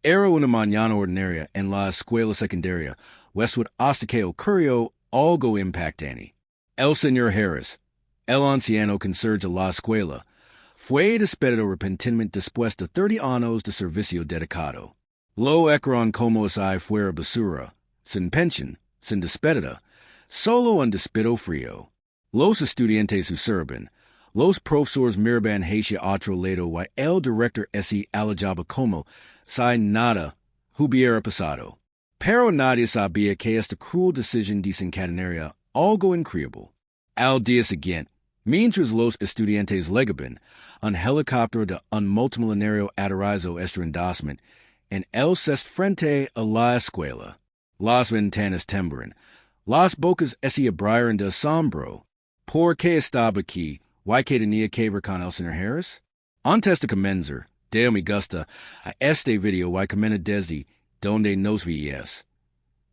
Era una mañana ordinaria en la escuela secundaria, Westwood hasta que ocurrió algo impactante. El señor Harris, el anciano conserje de la escuela, fue despedido repentinamente después de 30 años de servicio dedicado. Lo echaron como si fuera basura, sin pensión, sin despedida, solo un despido frío. Los estudiantes observan, los profesores miraban hacia otro lado y el director se alejaba como si nada hubiera pasado. Pero nadie sabía que esta cruel decisión desencadenaría algo increíble. Al día siguiente, mientras los estudiantes llegaban, un helicóptero de un multimillonario aterrizó estrondosamente en el césped frente a la escuela. Las ventanas temblaron, las bocas se abrieron de asombro. ¿Por qué estaba aquí? ¿Why que tenía que ver con el señor Harris? Antes de comenzar, de mi gusta a este video y comenta desde donde nos veías.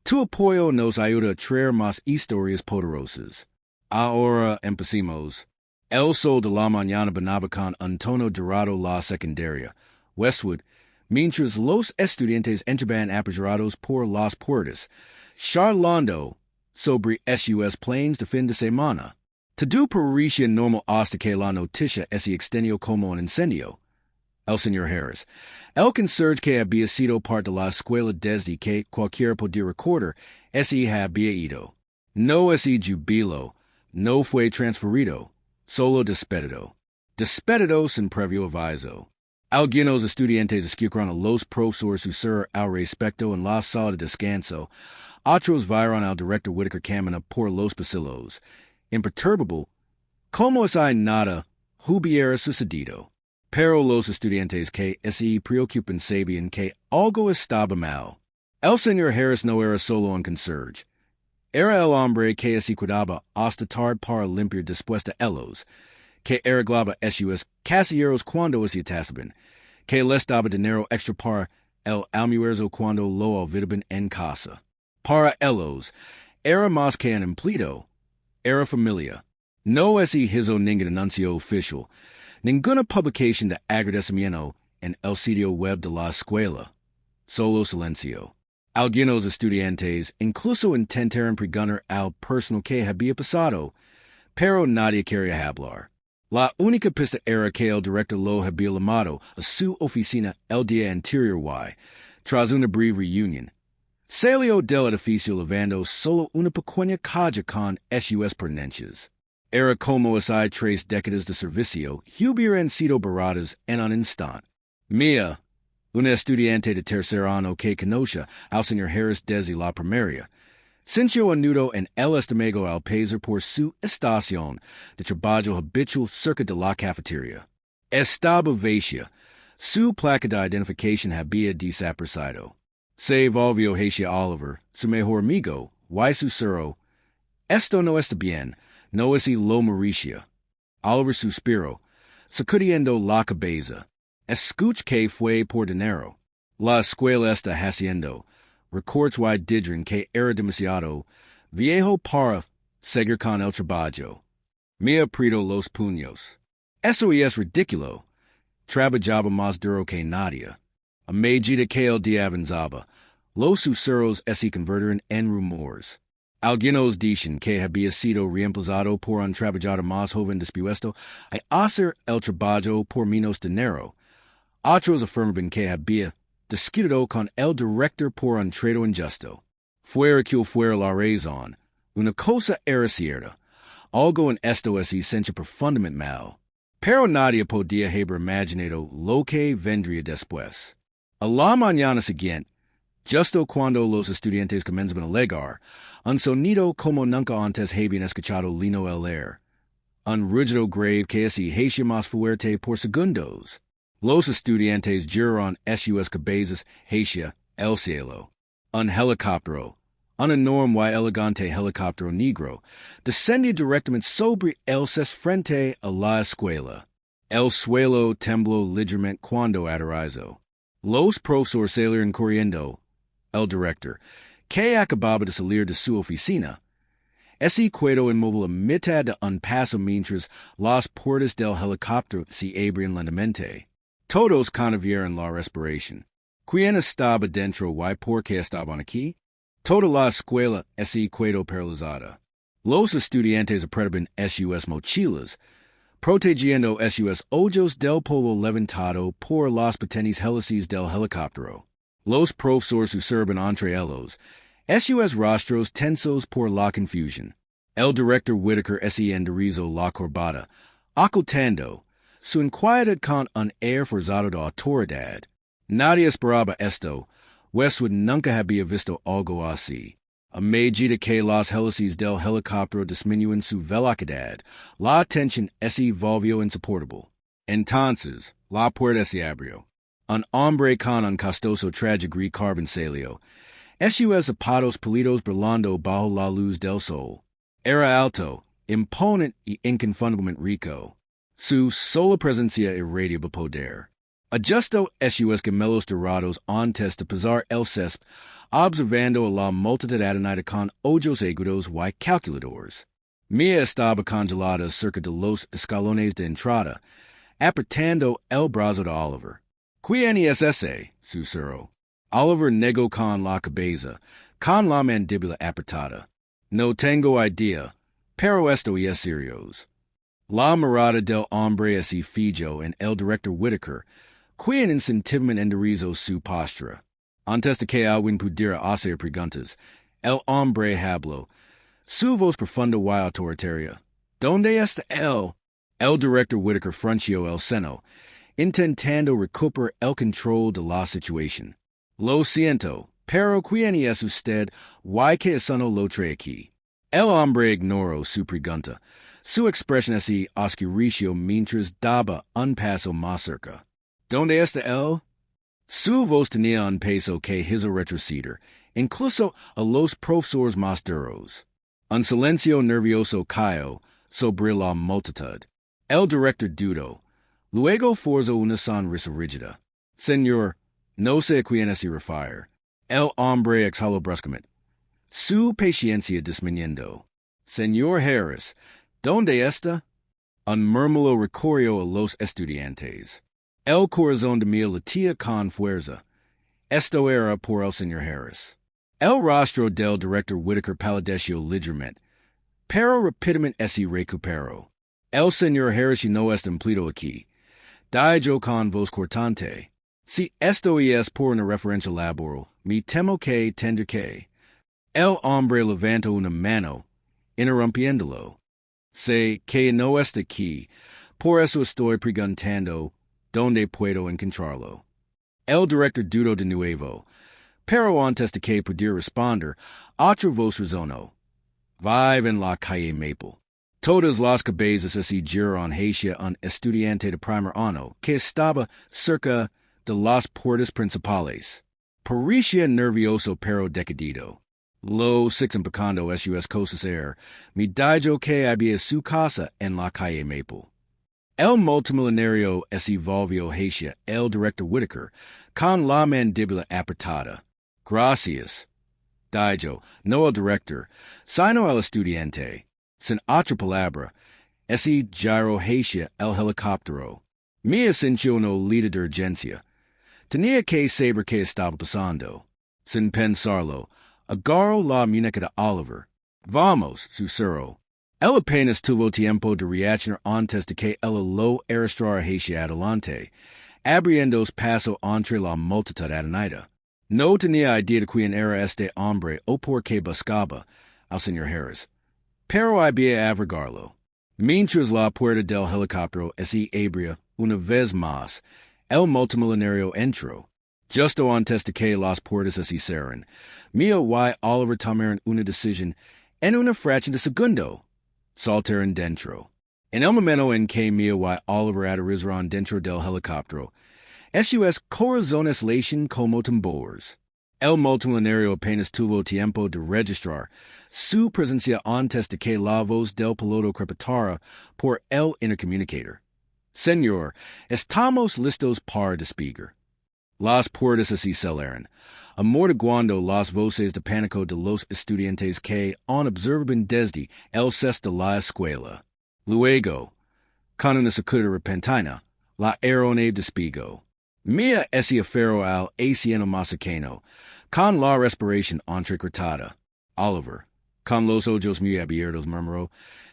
Tu apoyo nos ayuda a traer más historias poderosas. Ahora empecemos. El sol de la mañana banaba con un tono dorado la secundaria, Westwood, mientras los estudiantes entraban apresurados por las puertas, charlando sobre sus planes de fin de semana. Todo parecía normal hasta que la noticia se extendió como un incendio. El señor Harris, el conserje que había sido parte de la escuela desde que cualquiera podía recordar, se había ido. No ese jubilo, no fue transferido, solo despedido. Despedido sin previo aviso. Algunos estudiantes escucharon a los profesores usar al respecto en la sala de descanso. Otros vieron al director Whitaker caminar por los pasillos, imperturbable, como si nada hubiera sucedido. Pero los estudiantes que se preocupan sabían que algo estaba mal. El señor Harris no era solo un conserje. Era el hombre que se cuidaba hasta tarde para limpiar después de ellos, que arreglaba sus caseros cuando se atascaban, que les daba dinero extra para el almuerzo cuando lo olvidaban en casa. Para ellos, era más que un empleado, era familia. No se hizo ningún anuncio oficial, ninguna publicación de agradecimiento en el sitio web de la escuela. Solo silencio. Algunos estudiantes incluso intentaron preguntar al personal que había pasado, pero nadie quería hablar. La única pista era que el director lo había llamado a su oficina el día anterior tras una breve reunión. Salió del edificio llevando solo una pequeña caja con sus pertenencias. Era como si 3 décadas de servicio hubieran sido baratas en un instante. Mia, una estudiante de tercer año que conoce al señor Harris desde la primaria, sintió un nudo en el estómago al pasar por su estación de trabajo habitual cerca de la cafetería. Estaba vacía. Su placa de identificación había desaparecido. Se volvió hacia Oliver, su mejor amigo, y susurró, «Esto no está bien, no es lo Mauricia». Oliver suspiró, sacudiendo la cabeza. «Escuch que fue por dinero. La escuela está haciendo recortes y didrin que era demasiado viejo para seguir con el trabajo». Me apretó los puños. «Eso es ridículo. Trabajaba más duro que nadie». A medida que el día avanzaba, los susurros se convirtieron en rumores. Algunos dicen que había sido reemplazado por un trabajador más joven dispuesto a hacer el trabajo por menos dinero. Otros afirmaban que había discutido con el director por un trato injusto. Fuera que fuera la razón, una cosa era cierta. Algo en esto se sentía profundamente mal. Pero nadie podía haber imaginado lo que vendría después. A la mañana siguiente, justo cuando los estudiantes comenzaban a llegar, un sonido como nunca antes habían escuchado llenó el aire. Un rugido grave que se hacía más fuerte por segundos. Los estudiantes giraron sus cabezas hacia el cielo. Un helicóptero, un enorme y elegante helicóptero negro, descendía directamente sobre el césped frente a la escuela. El suelo tembló ligeramente cuando aterrizó. Los profesores salieron corriendo. El director, que acababa de salir de su oficina, se quedó inmóvil a mitad de un paso mientras las puertas del helicóptero se abrían lentamente. Todos contuvieron la respiración. Quien estaba dentro y por qué estaban aquí? Toda la escuela se quedó paralizada. Los estudiantes apretaban sus mochilas, protegiendo sus ojos del polvo levantado por las pequeñas hélices del helicóptero. Los profesores observan entre ellos, sus rostros tensos por la confusión. El director Whitaker se enderezó la corbata, ocultando su inquietud con un air forzado de autoridad. Nadie esperaba esto. Westwood nunca había visto algo así. A medida que las hélices del helicóptero disminuyen su velocidad, la tensión se volvió insoportable. Entonces, la puerta se abrió. Un hombre con un costoso traje gris carbon salió. Sus zapatos pulidos brillando bajo la luz del sol. Era alto, imponente y inconfundiblemente rico. Su sola presencia irradiaba poder. Adjustó sus gemelos dorados antes de pisar el césped, observando a la multitud atonida con ojos agudos y calculadores. Mia estaba congelada cerca de los escalones de entrada, apretando el brazo de Oliver. ¿Quién es ese? Susurró. Oliver negó con la cabeza, con la mandíbula apretada. No tengo idea, pero esto es serio. La mirada del hombre se fijó en el director Whitaker, quien instintivamente enderezó su postura. Antes de que alguien pudiera hacer preguntas, el hombre habló. Su voz profunda y autoritaria. ¿Dónde está él? El director Whitaker frunció el seno, intentando recuperar el control de la situación. Lo siento, pero ¿quién es usted? ¿Y qué asunto lo trae aquí? El hombre ignoró su pregunta. Su expresión se oscureció mientras daba un paso más cerca. ¿Dónde está él? Su voz tenía un peso que hizo retroceder, incluso a los profesores más duros. Un silencio nervioso cayó sobre la multitud. El director dudó. Luego forzó una sonrisa rígida. Señor, no sé a quién se refiere. El hombre exhaló bruscamente. Su paciencia disminuyendo. Señor Harris, ¿dónde está? Un murmullo recorrió a los estudiantes. El corazón de Mia latía con fuerza. Esto era por el señor Harris. El rostro del director Whitaker palideció ligeramente, pero rápidamente se recuperó. El señor Harris no está empleado aquí. Dijo con voz cortante. Si esto es por una referencia laboral, me temo que tendré que. El hombre levantó una mano, interrumpiéndolo. Sé que no está aquí, por eso estoy preguntando dónde puedo encontrarlo. El director dudó de nuevo, pero antes de que pudiera responder, otra voz resonó. Vive en la calle Maple. Todas las cabezas se giraron hacia un estudiante de primer año que estaba cerca de las puertas principales. Parecía nervioso pero decidido. Lo empacando sus cosas me dijo que había su casa en la calle Maple. El multimillonario se volvió hacia el director Whitaker con la mandíbula apretada. Gracias, dijo, no el director, sino el estudiante. Sin otra palabra, se giró hacia el helicóptero. Mia sintió una olida de urgencia. Tenía que saber qué estaba pasando. Sin pensarlo, agarró la muñeca de Oliver. Vamos, susurró. Él apenas tuvo tiempo de reaccionar antes de que él lo arrastrara hacia adelante, abriendo paso entre la multitud atonida. No tenía idea de quién era este hombre o por qué buscaba al señor Harris, pero había averiguarlo. Mientras la puerta del helicóptero se abría una vez más, el multimillonario entró. Justo antes de que las puertas se cerraran, Mia y Oliver tomaron una decisión en una fracción de segundo. Saltaron dentro. En el momento en que Mia y Oliver aterrizaron dentro del helicóptero, sus corazones latían como tambores. El multimillonario apenas tuvo tiempo de registrar su presencia antes de que la voz del piloto crepitara por el intercomunicator. Señor, estamos listos para despegar. Las puertas se cerraron, amortiguando las voces de pánico de los estudiantes que observaban desde el césped de la escuela. Luego, con una sacudida repentina, la aeronave despegó. Mia esse afero al anciano masacano, con la respiration entrecretada. Oliver, con los ojos muy abiertos murmuró,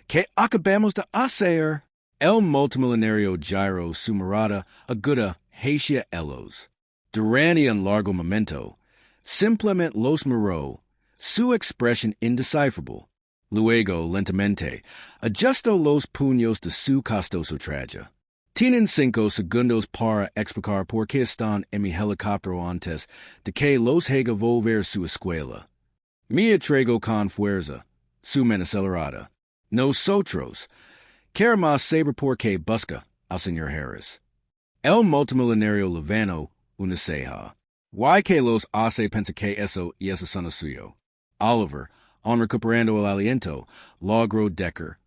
que acabamos de hacer. El multimillonario gyro su mirada aguda hacia ellos. Durante un largo momento, simplemente los miró, su expresión indecifrable. Luego, lentamente, ajustó los puños de su costoso traje. Tienen 5 segundos para explicar por qué están en mi helicóptero antes de que los haga volver su escuela. Me traigo con fuerza, su mente acelerada. Nosotros, queremos saber por qué busca al señor Harris. El multimillonario levantó una ceja. Why que los hace pensar que eso y eso son suyo? Oliver, on recuperando el aliento, logró Decker.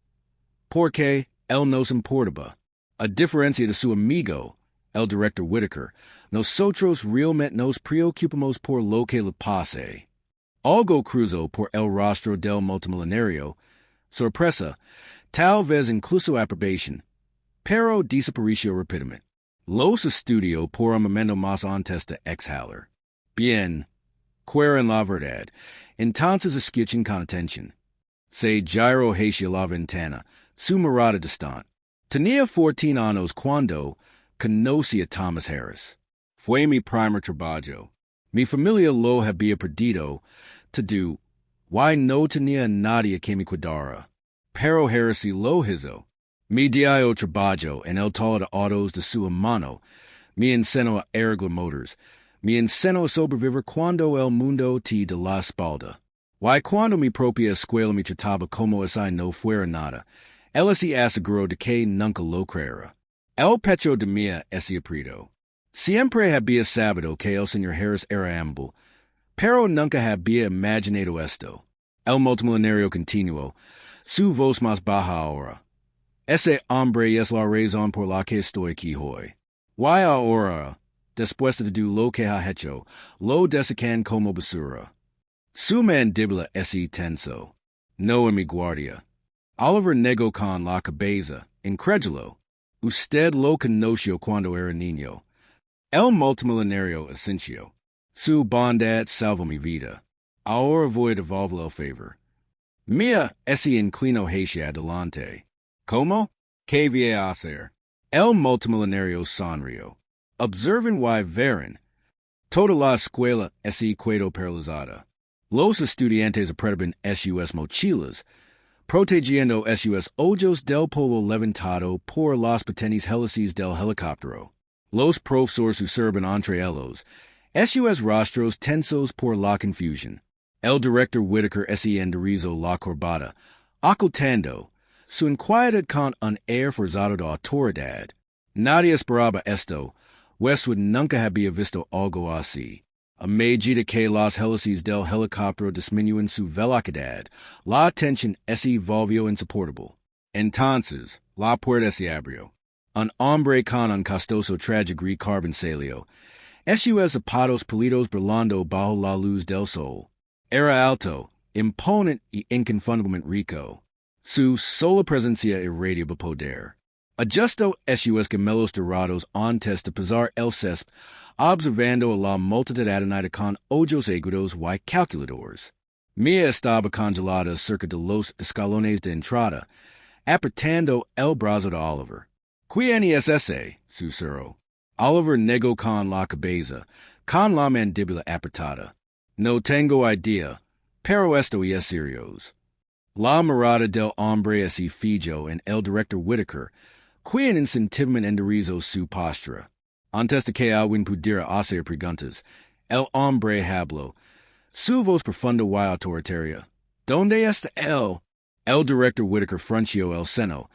Porque él nos importaba. A diferencia de su amigo, el director Whitaker, nosotros realmente nos preocupamos por lo que le pase. Algo cruzó por el rostro del multimillonario. Sorpresa, tal vez incluso aprobación, pero desapareció rápidamente. Los estudió por un momento más antes de exhalar. Bien, quieren la verdad, entonces escuchen con atención. Se giró hacia la ventana, su mirada distante. Tenía 14 años cuando conocí a Thomas Harris. Fue mi primer trabajo. Mi familia lo había perdido todo. Why no tenía nadie que me cuidara. Pero Harris lo hizo. Mi diario trabajo en el taller de autos de su hermano. Me enseñó a arreglar motors. Me enseñó a sobrevivir cuando el mundo te de la espalda. Why cuando mi propia escuela me trataba como si no fuera nada. Él se aseguró de que nunca lo creera. El pecho de mí ese aprieto. Siempre había sabido que el señor Harris era amable, pero nunca había imaginado esto. El multimillonario continuó, su voz más baja ahora. Ese hombre es la razón por la que estoy aquí hoy. Why ahora, después de lo que ha hecho, lo desacan como basura. Su mandíbula es tenso. No en mi guardia. Oliver negó con la cabeza, incrédulo. Usted lo conoció cuando era niño. El multimillonario asintió. Su bondad salvó mi vida. Ahora voy a devolverle el favor. Mia ese inclino hacia adelante. ¿Cómo? ¿Qué voy a hacer? El multimillonario sonrió. Observen why veren. Toda la escuela ese quedó paralizada. Los estudiantes apretaban sus mochilas, protegiendo sus ojos del polvo levantado por las pequeñas hélices del helicóptero. Los profesores observan entre ellos, sus rostros tensos por la confusión. El director Whitaker enderezó la corbata, ocultando su inquietud con un air forzado de autoridad. Nadie esperaba esto. Westwood nunca había visto algo así. A medida que las hélices del helicóptero disminuyen su velocidad, la tensión se volvió insoportable. Entonces, la puerta se abrió. Un hombre con un costoso traje gris carbon salió. Sus zapatos pulidos brillando bajo la luz del sol. Era alto, imponente y inconfundiblemente rico. Su sola presencia irradiaba poder. Ajustó sus gemelos dorados antes de pisar el césped, observando a la multitud atonida con ojos agudos y calculadores. Mia estaba congelada cerca de los escalones de entrada, apretando el brazo de Oliver. ¿Quién es ese? Susurró. Oliver negó con la cabeza, con la mandíbula apretada. No tengo idea, pero esto es serio. La mirada del hombre se fijó en el director Whitaker, quien instintivamente enderezó su postura. Antes de que alguien pudiera hacer preguntas, el hombre habló, su voz profunda y autoritaria. ¿Dónde está él? El director Whitaker frunció el seno,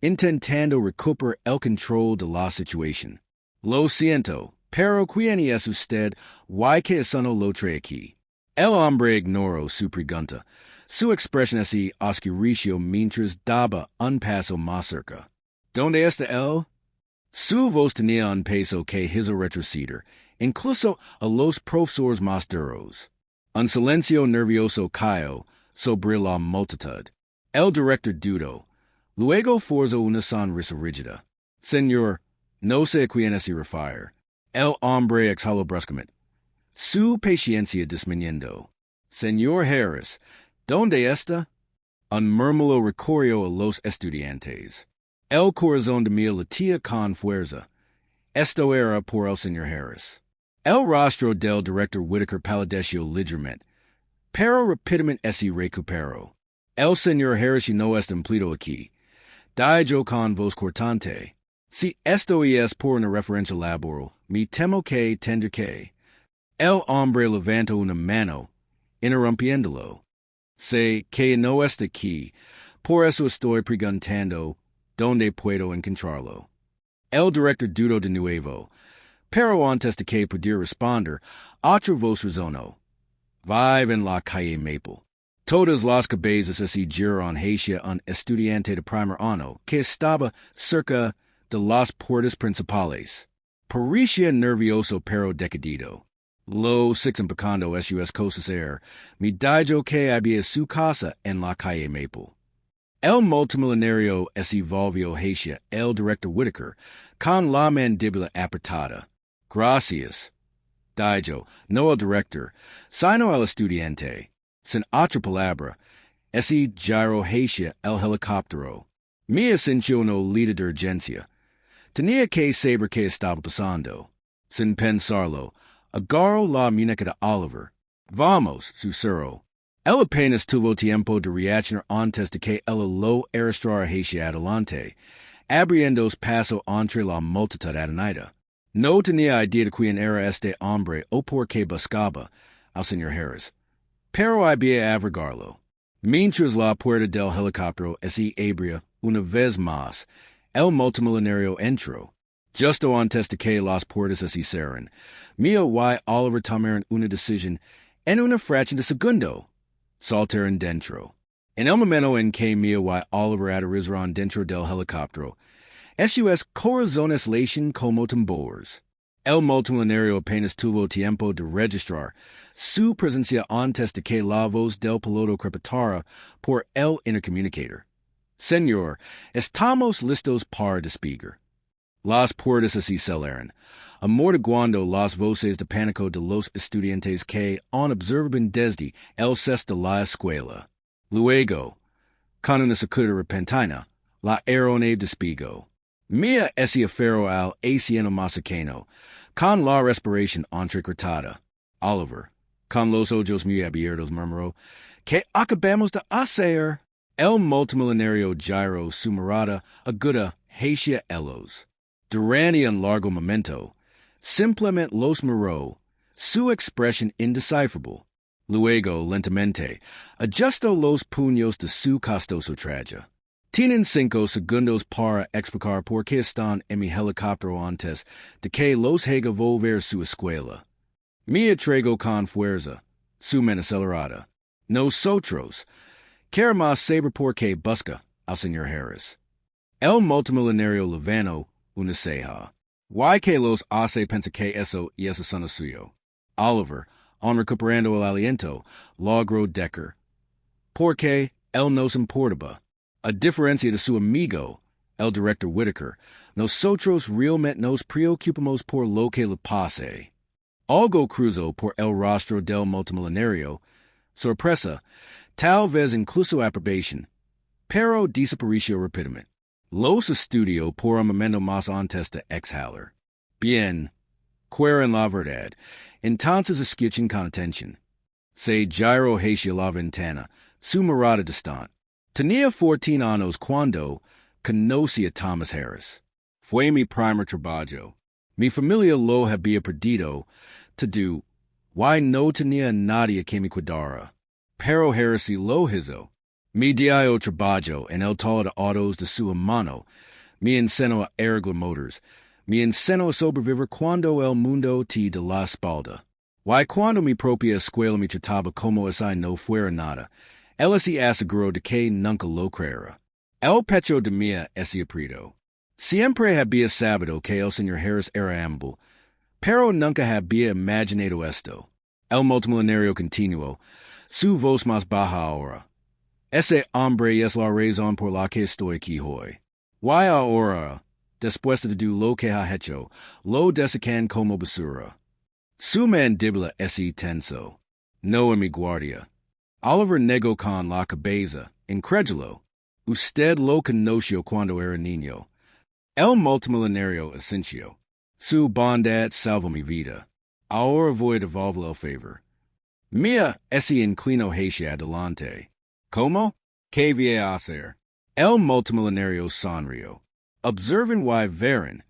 intentando recuperar el control de la situación. Lo siento, pero ¿quién es usted? ¿Why que eso no lo trae aquí? El hombre ignoró su pregunta. Su expresión se oscureció mientras daba un paso más cerca. ¿Dónde está él? Su voz tenía un peso que hizo retroceder, incluso a los profesores más duros. Un silencio nervioso cayó sobre la multitud. El director dudó. Luego forzó una sonrisa rígida. Señor, no sé a quién se refiere. El hombre exhaló bruscamente. Su paciencia disminuyendo. Señor Harris, ¿dónde está? Un murmullo recorrió a los estudiantes. El corazón de mi latía con fuerza. Esto era por el señor Harris. El rostro del director Whitaker palideció ligeramente, pero rápidamente se recuperó. El señor Harris no está empleado aquí. Dijo con voz cortante. Si esto es por una referencia laboral, me temo que tendré que. El hombre levantó una mano, interrumpiéndolo. Sé que no está aquí, por eso estoy preguntando dónde puedo encontrarlo. El director dudó de nuevo, pero antes de que pudiera responder, otra voz resonó. Vive en la calle Maple. Todas las cabezas se giraron hacia un estudiante de primer año que estaba cerca de las puertas principales. Parecía nervioso pero decidido. Lo significando sus cosas me dijo que había su casa en la calle Maple. El multimillonario se volvió hacia el director Whitaker con la mandíbula apretada. Gracias, dijo, no el director, sino el estudiante. Sin otra palabra, se giró hacia el helicóptero. Me sintió no lida de urgencia. Tenía que saber qué estaba pasando. Sin pensarlo, agarró la muñeca de Oliver. Vamos, susurró. Él apenas tuvo tiempo de reaccionar antes de que el lo arrastrara hacia adelante, abriendo paso entre la multitud atonida. No tenía idea de quién era este hombre o por qué buscaba al señor Harris, pero había averiguarlo. Mientras la puerta del helicóptero se abría una vez más, el multimillonario entró. Justo antes de que las puertas se cerraran, Mia y Oliver tomaron una decisión en una fracción de segundo. Saltaron dentro. En el momento en que Mia y Oliver aterrizaron dentro del helicóptero, sus corazones latían como tambores. El multimillonario apenas tuvo tiempo de registrar su presencia antes de que la voz del piloto crepitara por el intercomunicator. Señor, estamos listos para despegar. Las puertas se cerraron, amortiguando las voces de pánico de los estudiantes que observaban desde el césped de la escuela. Luego, con una sacudida repentina, la aeronave despegó. Mia se aferró al anciano mexicano, con la respiración entrecortada. Oliver, con los ojos muy abiertos, murmuró, ¿Qué acabamos de hacer? El multimillonario giró su mirada aguda hacia ellos. Durante un largo momento, simplemente los miró, su expresión indescifrable. Luego, lentamente, ajustó los puños de su costoso traje. Tienen 5 segundos para explicar por qué están en mi helicóptero antes de que los haga volver su escuela. Me atraigo con fuerza, su mente acelerada. Nosotros queremos saber por qué busca al señor Harris. El multimillonario levantó una ceja. ¿Why que los hace pensar que eso es son suyo? Oliver, recuperando el aliento, logró decir. Porque él nos importaba. A diferencia de su amigo, el director Whitaker, nosotros realmente nos preocupamos por lo que le pase. Algo cruzó por el rostro del multimillonario, sorpresa, tal vez incluso aprobación, pero desapareció rápidamente. Los estudió por un momento más antes de exhalar. Bien, en la verdad, entonces escuchen con atención. Se giró hacia la ventana, su mirada distante. Tenía 14 años cuando conocí a Thomas Harris. Fue mi primer trabajo. Mi familia lo había perdido todo. Y no tenía nadie que me cuidara. Pero Harris lo hizo. Mi diario trabajo en el taller de autos de su hermano. Me enseñó a arreglar motores. Me enseñó a sobrevivir cuando el mundo te de la espalda. Y cuando mi propia escuela me trataba como si no fuera nada, él se aseguró de que nunca lo creera. El pecho de Mia se apretó. Siempre había sabido que el señor Harris era amable, pero nunca había imaginado esto. El multimillonario continuó, su voz más baja ahora. Ese hombre es la razón por la que estoy aquí hoy. ¿Why ahora? después de do lo que ha hecho, lo desican como basura. Su mandíbula ese tenso. No en mi guardia. Oliver negó con la cabeza, incrédulo. Usted lo conoció cuando era niño. El multimillonario anciano. Su bondad salva mi vida. Ahora voy a devolver el favor. Mia ese inclino hacia adelante. ¿Cómo? ¿Qué voy a hacer? El multimillonario sonrió. Observen why Varen.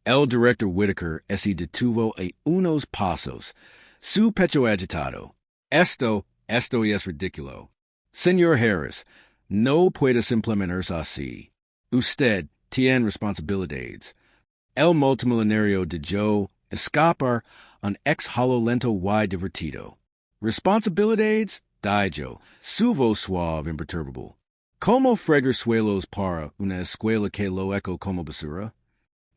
El director Whitaker ese detuvo a unos pasos. Su pecho agitado. Esto es ridículo. Señor Harris, no puede simplemente así. Usted tiene responsabilidades. El multimillonario dejó escapar un exhalo lento y divertido. Responsabilidades, dijo, su voz suave imperturbable. ¿Cómo fregar suelos para una escuela que lo eco como basura?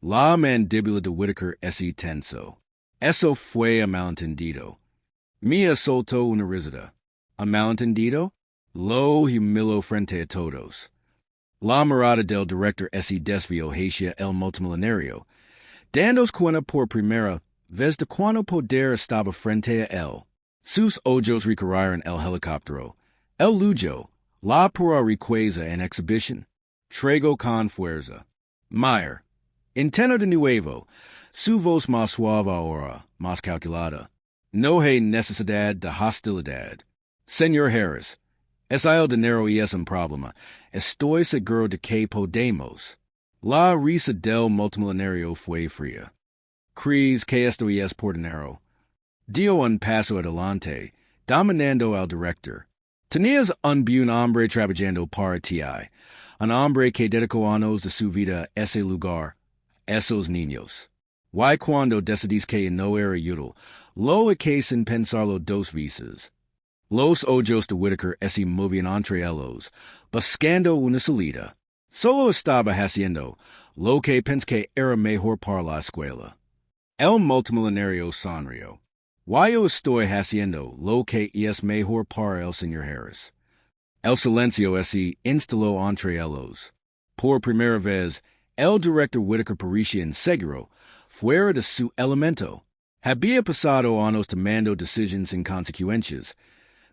La mandíbula de Whitaker ese tenso. Eso fue a malentendido. Mia soltó una risita. ¿A malentendido? Lo humiló frente a todos. La mirada del director ese desvió hacia el multimillonario, dándose cuenta por primera vez de cuando poder estaba frente a él. Sus ojos recorrieron el helicóptero. El lujo, la pura riqueza en exhibición. Trego con fuerza. Meyer. Intento de nuevo. Su voz más suave ahora, más calculada. No hay necesidad de hostilidad. Señor Harris, es el dinero y es un problema. Estoy seguro de que podemos. La risa del multimillonario fue fría. ¿Crees que esto es por dinero? Dio un paso adelante, dominando al director. Tenías un buen hombre trabajando para ti, un hombre que dedicó años de su vida a ese lugar, esos niños. Y cuando decidís que no era útil, lo que sin pensarlo dos veces. Los ojos de Whitaker se movían entre ellos, buscando una salida. Solo estaba haciendo lo que pensé que era mejor para la escuela. El multimillonario sonrió. Yo estoy haciendo lo que es mejor para el señor Harris. El silencio se instaló entre ellos. Por primera vez, el director Whitaker parecía inseguro, fuera de su elemento. Había pasado años tomando decisiones inconsecuentes,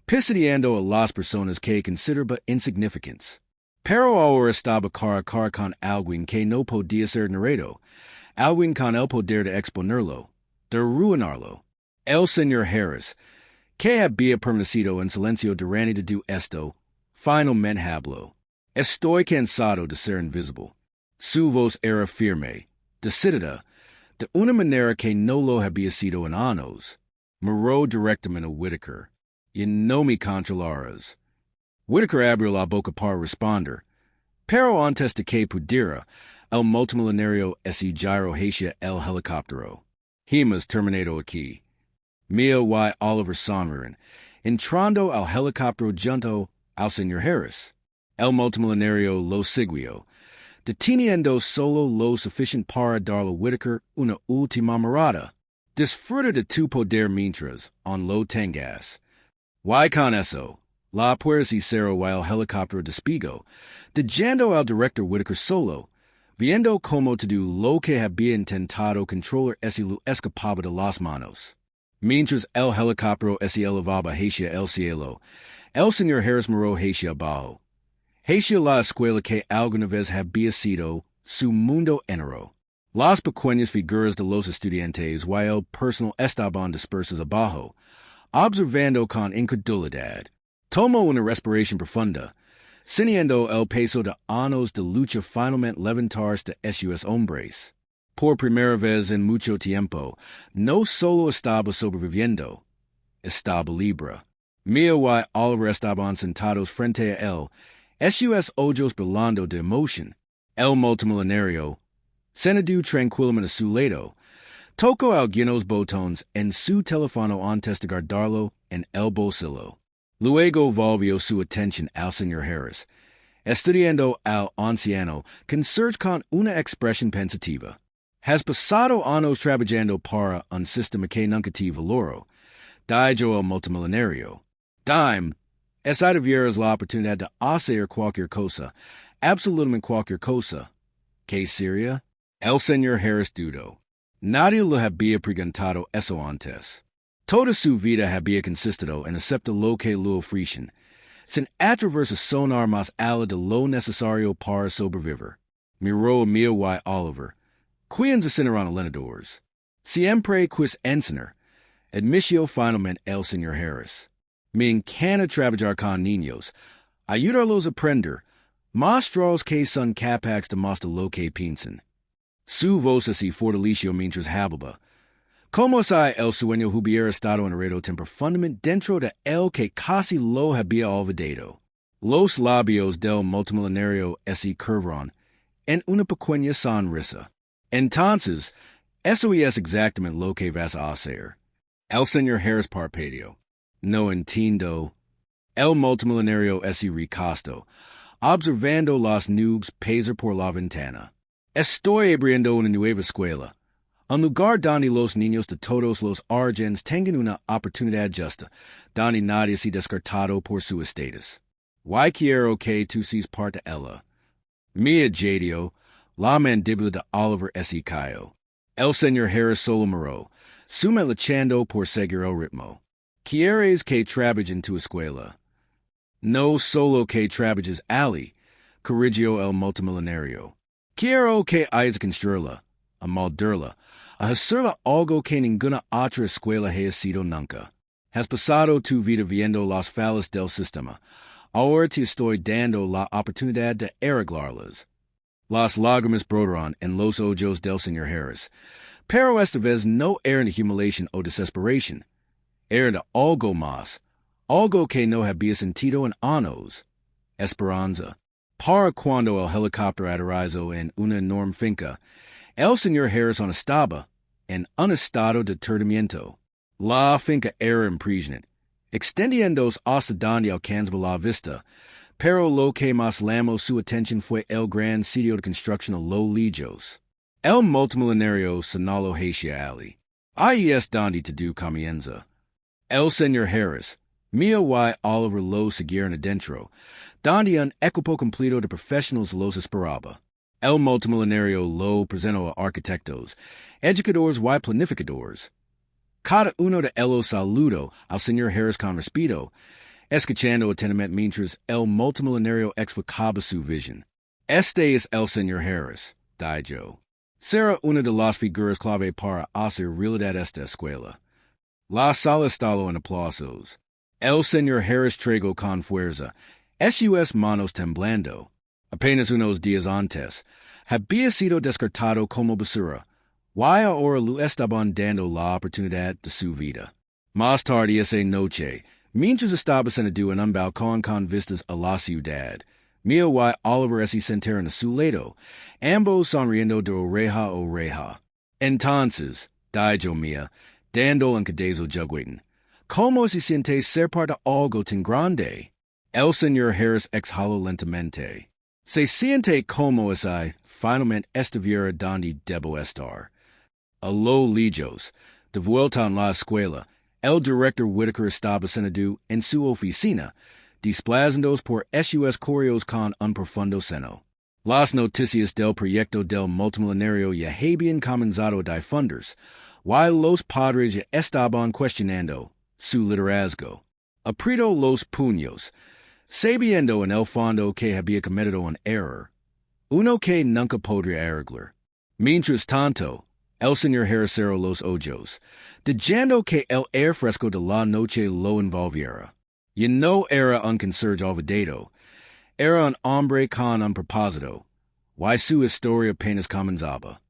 pisoteando a las personas que consideraba insignificantes. Pero ahora estaba cara a cara con alguien que no podía ser ignorado, alguien con el poder de exponerlo, de arruinarlo. El señor Harris, que había permanecido en silencio durante todo esto, finalmente habló. Estoy cansado de ser invisible. Su voz era firme, decidida, de una manera que no lo había sido en años. Miró directamente a Whitaker. Y no me controlarás. Whitaker abrió la boca para responder, pero antes de que pudiera, el multimillonario se giró hacia el helicóptero. Hemos terminado aquí. Mia y Oliver sonrieron, entrando al helicóptero junto al señor Harris. El multimillonario lo siguió, deteniendo solo lo suficiente para darle a Whitaker una última mirada. Disfruta de tu poder mientras on lo tengas. Y con eso, la puerta se cerró y el helicóptero despegó, dejando al director Whitaker solo, viendo cómo todo lo que había intentado controlar se lo escapaba de las manos. Mientras el helicóptero se elevaba hacia el cielo, el señor Harris miró hacia abajo, hacia la escuela que alguna vez había sido su mundo entero. Las pequeñas figuras de los estudiantes y el personal estaban dispersos abajo, observando con incredulidad. Tomó una respiración profunda, sintiendo el peso de años de lucha finalmente levantarse de esos hombres. Por primera vez en mucho tiempo, no solo estaba sobreviviendo, estaba libre. Mia y Oliver estaban sentados frente a él, esos ojos brillando de emoción. El multimillonario, sentado tranquilamente a su lado, tocó algunos botones en su teléfono antes de guardarlo en el bolsillo. Luego volvió su atención al señor Harris, estudiando al anciano Conserje con una expresión pensativa. Has pasado años trabajando para un sistema que nunca te valoró, dijo el multimillonario. Dime, esa tuvieras la oportunidad de hacer cualquier cosa, absolutamente cualquier cosa. ¿Qué sería? El señor Harris dudo. Nadie lo había preguntado eso antes. Toda su vida había consistido en aceptar lo que lo ofrecen, sin atreverse a sonar más allá de lo necesario para sobrevivir. Miró a Mia y Oliver, quienes eran alentadores. Siempre quis enseñar, admitió finalmente el señor Harris. Me encanta trabajar con niños, ayudarlos a aprender, mostrarles que son capaces de mostrar lo que piensan. Su voz así fortaleció mientras hablaba. Como si el sueño hubiera estado enredado tan profundamente dentro de él que casi lo había olvidado. Los labios del multimillonario se curvaron en una pequeña sonrisa. Entonces, eso es exactamente lo que vas a hacer. El señor Harris parpadeó. No entiendo. El multimillonario se recostó, observando las nubes pasar por la ventana. Estoy abriendo una nueva escuela. Un lugar donde los niños de todos los orígenes tengan una oportunidad justa, donde nadie sea descartado por su estatus. Y quiero que tú seas parte de ella. Mia jadeó, la mandíbula de Oliver se cayó. El señor Harris solo miró, luchando por seguir el ritmo. ¿Quieres que trabaje en tu escuela? No solo que trabajes allí, corrigió el multimillonario. Quiero que hayas construirla, a moldarla, a hacerla algo que ninguna otra escuela haya sido nunca. Has pasado tu vida viendo las fallas del sistema. Ahora te estoy dando la oportunidad de arreglarlas. Las lágrimas brotaron en los ojos del señor Harris, pero esta vez no eran de humiliación o desesperación. Eran de algo más, algo que no había sentido en años. Esperanza. Para cuando el helicóptero aterrizó en una enorme finca, el señor Harris estaba en un estado de aturdimiento. La finca era impresionante, extendiéndose hasta donde alcanzaba la vista, pero lo que más llamó su atención fue el gran sitio de construcción a lo lejos. El multimillonario señaló hacia allí. Ahí es donde todo comienza. El señor Harris, Mia y Oliver lo siguieron adentro, donde un equipo completo de profesionales los esperaba. El multimillonario lo presentó a arquitectos, educadores y planificadores. Cada uno de ellos saludó al señor Harris con respeto, escuchando atentamente mientras el multimillonario explicaba su visión. Este es el señor Harris, dijo. Será una de las figuras clave para hacer realidad esta escuela. La sala estalló en aplausos. El señor Harris tragó con fuerza, sus manos temblando. Apenas unos días antes, había sido descartado como basura, y ahora lo estaban dando la oportunidad de su vida. Más tarde esa noche, mientras estaba sentado en un balcón con vistas a la ciudad, Mia y Oliver se sentaron a su lado, ambos sonriendo de oreja a oreja. Entonces, dijo Mia, dando un cabezo juguete, ¿cómo se siente ser parte de algo tan grande? El señor Harris exhaló lentamente. Se siente como si finalmente estuviera donde debo estar. A lo lejos, de vuelta en la escuela, el director Whitaker estaba sentado en su oficina, desplazándose por sus correos con un profundo seno. Las noticias del proyecto del multimillonario ya habían comenzado a difundirse, y los padres ya estaban cuestionando su liderazgo. Apretó los puños, sabiendo en el fondo que había cometido un error, uno que nunca podría arreglar. Mientras tanto, el señor Harris cerró los ojos, dejando que el aire fresco de la noche lo envolviera. Y no era un conserje olvidado, era un hombre con un propósito, y su historia apenas comenzaba.